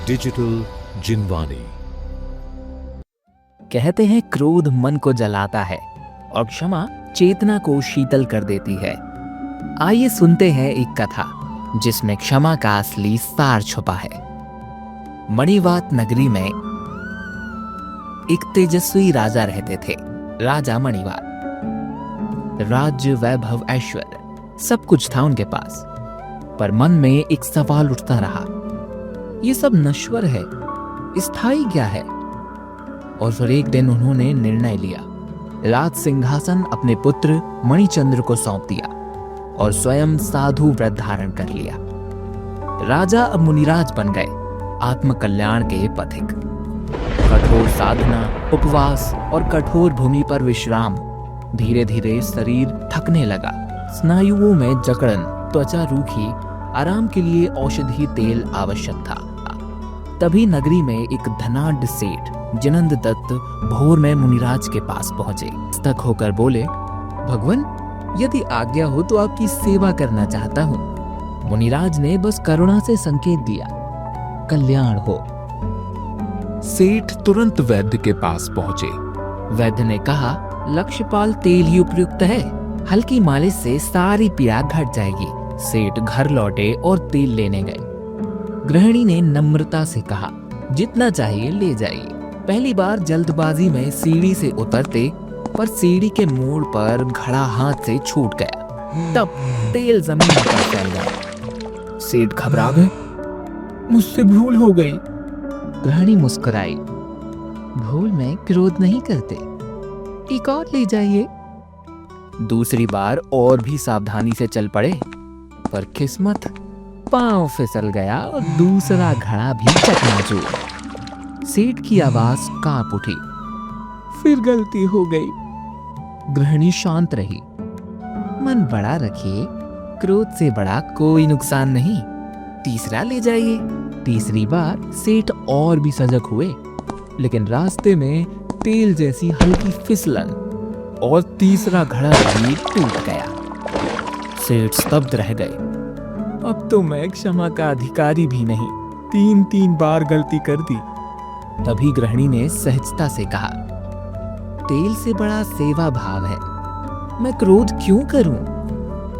Digital Jinvani. कहते हैं क्रोध मन को जलाता है और क्षमा चेतना को शीतल कर देती है। आइए सुनते हैं एक कथा जिसमें क्षमा का असली सार छुपा है। मणिवात नगरी में एक तेजस्वी राजा रहते थे। राजा मणिवात। राज्य, वैभव, ऐश्वर्य सब कुछ था उनके पास, पर मन में एक सवाल उठता रहा, ये सब नश्वर है, स्थायी क्या है? और फिर एक दिन उन्होंने निर्णय लिया। राज सिंहासन अपने पुत्र मणिचंद्र को सौंप दिया और स्वयं साधु व्रत धारण कर लिया। राजा अब मुनिराज बन गए, आत्मकल्याण के पथिक। कठोर साधना, उपवास और कठोर भूमि पर विश्राम। धीरे धीरे शरीर थकने लगा, स्नायुओं में जकड़न, त्वचा रूखी, आराम के लिए औषधि तेल आवश्यक था। तभी नगरी में एक धनाढ्य सेठ जिनंद दत्त भोर में मुनिराज के पास पहुंचे। स्तक होकर बोले, भगवान, यदि आज्ञा हो तो आपकी सेवा करना चाहता हूं। मुनिराज ने बस करुणा से संकेत दिया, कल्याण हो। सेठ तुरंत वैद्य के पास पहुंचे। वैद्य ने कहा, लक्ष्यपाल तेल ही उपयुक्त है, हल्की मालिश से सारी पीड़ा घट जाएगी। सेठ घर लौटे और तेल लेने गए। गृहिणी ने नम्रता से कहा, जितना चाहिए ले जाइए। पहली बार जल्दबाजी में सीढ़ी से उतरते पर सीढ़ी के मोड़ पर घड़ा हाथ से छूट गया। तब तेल जमीन पर फैल गया। सेठ घबरा गए, मुझसे भूल हो गई। गृहिणी मुस्कुराई, भूल में क्रोध नहीं करते, एक और ले जाइए। दूसरी बार और भी सावधानी से चल पड़े, पर किस्मत, पांव फिसल गया और दूसरा घड़ा भी चकनाचूर। सेठ की आवाज कांप उठी, फिर गलती हो गई। गृहिणी शांत रही, मन बड़ा रखिए, क्रोध से बड़ा कोई नुकसान नहीं, तीसरा ले जाइए। तीसरी बार सेठ और भी सजग हुए, लेकिन रास्ते में तेल जैसी हल्की फिसलन और तीसरा घड़ा भी टूट गया। सेठ स्तब्ध रह गए, अब तो मैं क्षमा का अधिकारी भी नहीं, 3 बार गलती कर दी। तभी गृहिणी ने सहजता से कहा, तेल से बड़ा सेवा भाव है, मैं क्रोध क्यों करूं?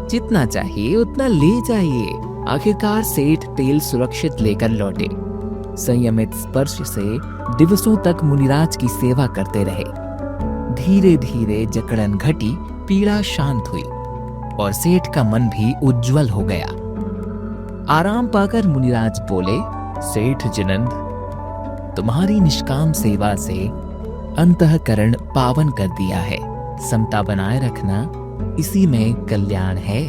जितना चाहिए उतना ले जाइए। आखिरकार सेठ तेल सुरक्षित लेकर लौटे। संयमित स्पर्श से दिवसों तक मुनिराज की सेवा करते रहे। धीरे धीरे जकड़न घटी, पीड़ा शांत हुई और सेठ का मन भी उज्जवल हो गया। आराम पाकर मुनिराज बोले, सेठ जिनंद, तुम्हारी निष्काम सेवा से अंतःकरण पावन कर दिया है। समता बनाए रखना, इसी में कल्याण है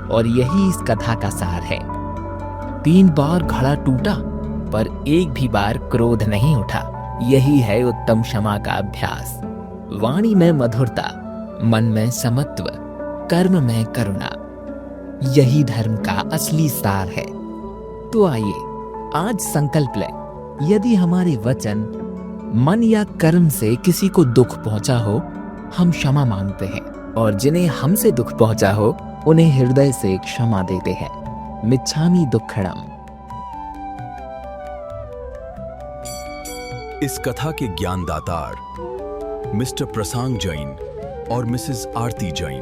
और यही इस कथा का सार है। 3 बार घड़ा टूटा पर एक भी बार क्रोध नहीं उठा। यही है उत्तम क्षमा का अभ्यास। वाणी में मधुरता, मन में समत्व, कर्म में करुणा, यही धर्म का असली सार है। तो आइए आज संकल्प लें, यदि हमारे वचन, मन या कर्म से किसी को दुख पहुंचा हो, हम क्षमा मांगते हैं, और जिन्हें हमसे दुख पहुंचा हो उन्हें हृदय से क्षमा देते हैं। मिच्छामि दुक्खड़म। इस कथा के ज्ञानदातार मिस्टर प्रसांग जैन और मिसेस आरती जैन।